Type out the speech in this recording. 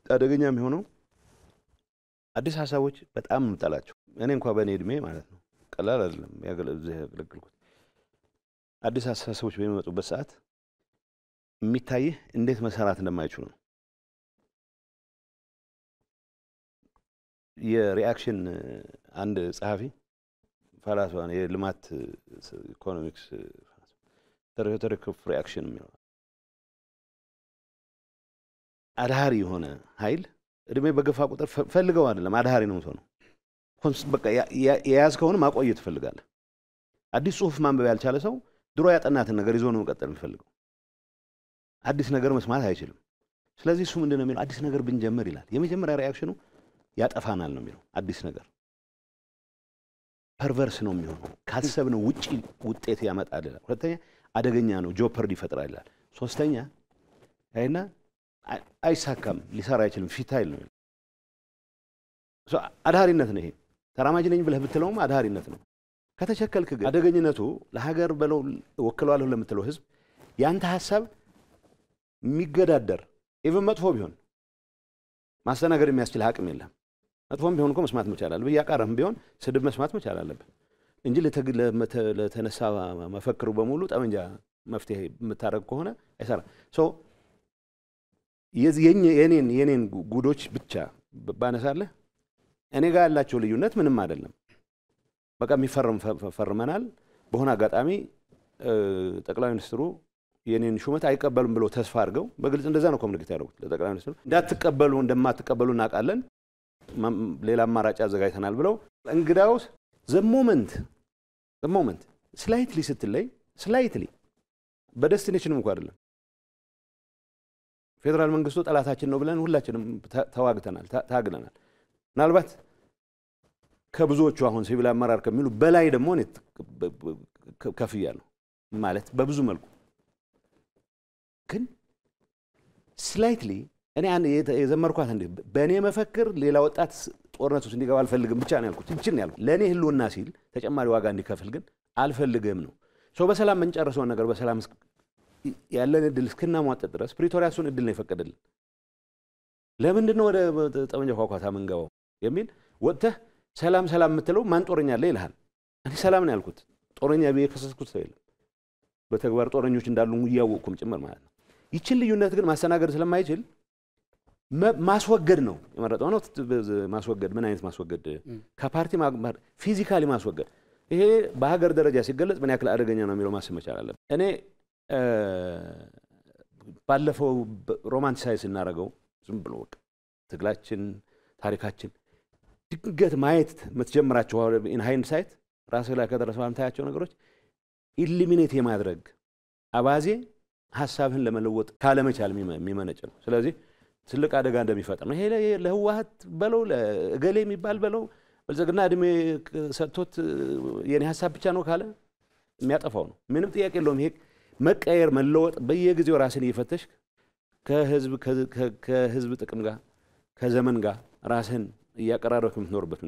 አደገኛ የሚሆነው አዲስ ሐሳቦች በጣም እንጣላቸው እኔ እንኳን በኔ እድሜ ማለት ነው ቀላል አይደለም ያገለግልኩት አዲስ ሐሳቦች በሚመጡበት ሰዓት የሚታየው እንዴት መሰራት እንደማይችሉ ነው የሪአክሽን አንድ ጸሐፊ ፈላስፋን የልማት ኢኮኖሚክስ ተሪቶሪክ ኦፍ ሪአክሽን የሚለው አድሃሪ የሆነ ኃይል እድሜ በገፋ ቁጥር ፈልገው አይደለም አድሃሪ ነው ሰው ነው በቃ የያዝከውን ማቆየት ትፈልጋለህ አዲስ ጽሁፍ ማንበብ ያልቻለ ሰው ድሮ ያጠናትን ነገር ይዞ ነው መቀጠል የሚፈልገው አዲስ ነገር መስማት አይችልም ስለዚህ እሱ ምንድነው የሚለው አዲስ ነገር ብንጀምር ይላል የመጀመሪያ ሪአክሽኑ ያጠፋናል ነው የሚለው አዲስ ነገር ፐርቨርስ ነው የሚሆነው ካሰብነው ውጪ ውጤት ያመጣል ይላል ሁለተኛ አደገኛ ነው ጆፐርዲ ይፈጥራል ይላል ሶስተኛ አይና አይሳካም ሊሰራ አይችልም ፊታይል ነው አድሃሪነት ነው ይሄ ተራማጅ ነኝ ብለህ ብትለውም አድሃሪነት ነው ከተቸከልክ ግን አደገኝነቱ ለሀገር በለው ወክሏል ለምትለው ህዝብ ያንተ ሐሳብ የሚገዳደር ኢቭን መጥፎ ቢሆን ማስተናገድ የሚያስችል አቅም የለም መጥፎም ቢሆን እኮ መስማት መቻል አለበት ያቃረም ቢሆን ስድብ መስማት መቻል አለበት እንጂ ለተነሳ መፈክሩ በሙሉ ጠመንጃ መፍትሄ የምታረግ ከሆነ አይሰራ ሶ የኔን ጉዶች ብቻ ባነሳለህ እኔ ጋር ያላቸው ልዩነት ምንም አይደለም በቃ ፈርመናል በሆነ አጋጣሚ ጠቅላይ ሚኒስትሩ የኔን ሹመት አይቀበሉም ብለው ተስፋ አድርገው በግልጽ እንደዛ ነው ኮሙኒኬት ያደረጉት ለጠቅላይ ሚኒስትሩ እንደማትቀበሉ እናውቃለን ሌላ አማራጭ አዘጋጅተናል ብለው እንግዳውስ the moment slightly ስትለይ slightly በደስቲኔሽንም እንኳን አይደለም ፌደራል መንግስቱ ጠላታችን ነው ብለን ሁላችንም ተዋግተናል ታግለናል ምናልባት ከብዙዎቹ አሁን ሲቪል አመራር ከሚሉ በላይ ደግሞ ነው ከፍያለሁ ማለት በብዙ መልኩ ግን ስላይትሊ እኔ የዘመርኳት እንደ በእኔ መፈክር ሌላ ወጣት ጦርነት ውስጥ እንዲገባ አልፈልግም ብቻ ነው ያልኩት እንጂ ነው ያልኩት ለኔ ህልውና ሲል ተጨማሪ ዋጋ እንዲከፍል ግን አልፈልግም ነው ሶ በሰላም መንጨረሰው ነገር በሰላም ያለን እድል እስከናሟጥ ድረስ ፕሪቶሪያሱን እድል ነው ይፈቀደልን ለምንድን ነው ወደ ጠመንጃ ኳኳታ መንገባው የሚል ወጥተህ ሰላም የምትለው ማን ጦረኛ አለ ይልሃል እኔ ሰላም ነው ያልኩት ጦረኛ በከሰስኩት ሰው የለም በተግባር ጦረኞች እንዳሉ ያወቁም ጭምር ማለት ነው ይችን ልዩነት ግን ማስተናገድ ስለማይችል ማስወገድ ነው የመረጠው ነው ማስወገድ ምን አይነት ማስወገድ ከፓርቲ ፊዚካሊ ማስወገድ ይሄ በሀገር ደረጃ ሲገለጽ ምን ያክል አደገኛ ነው የሚለው ማሰብ መቻል አለበት እኔ ባለፈው ሮማንቲሳይዝ እናረጋው ዝም ብሎ ትግላችን ታሪካችን ድንገት ማየት መተጀመራቸው ኢን ሃይንድሳይት ራስህ ላይ ከደረሰው አንታያቸው ነገሮች ኢሊሚኔት የማድረግ አባዜ ሐሳብህን ለመለወጥ ካለመቻል የሚመነጭ ነው ስለዚህ ትልቅ አደጋ እንደሚፈጠር ነው ይሄ ለህዋሃት በለው ለገሌ የሚባል በለው በልዘግና እድሜ ሰጥቶት የኔ ሐሳብ ብቻ ነው ካለ የሚያጠፋው ነው ምንም ጥያቄ የለውም ይሄ መቀየር መለወጥ በየጊዜው ራስን እየፈተሽ ከህዝብ ጥቅም ጋር ከዘመን ጋር ራስን እያቀራረብክ የምትኖርበት ነው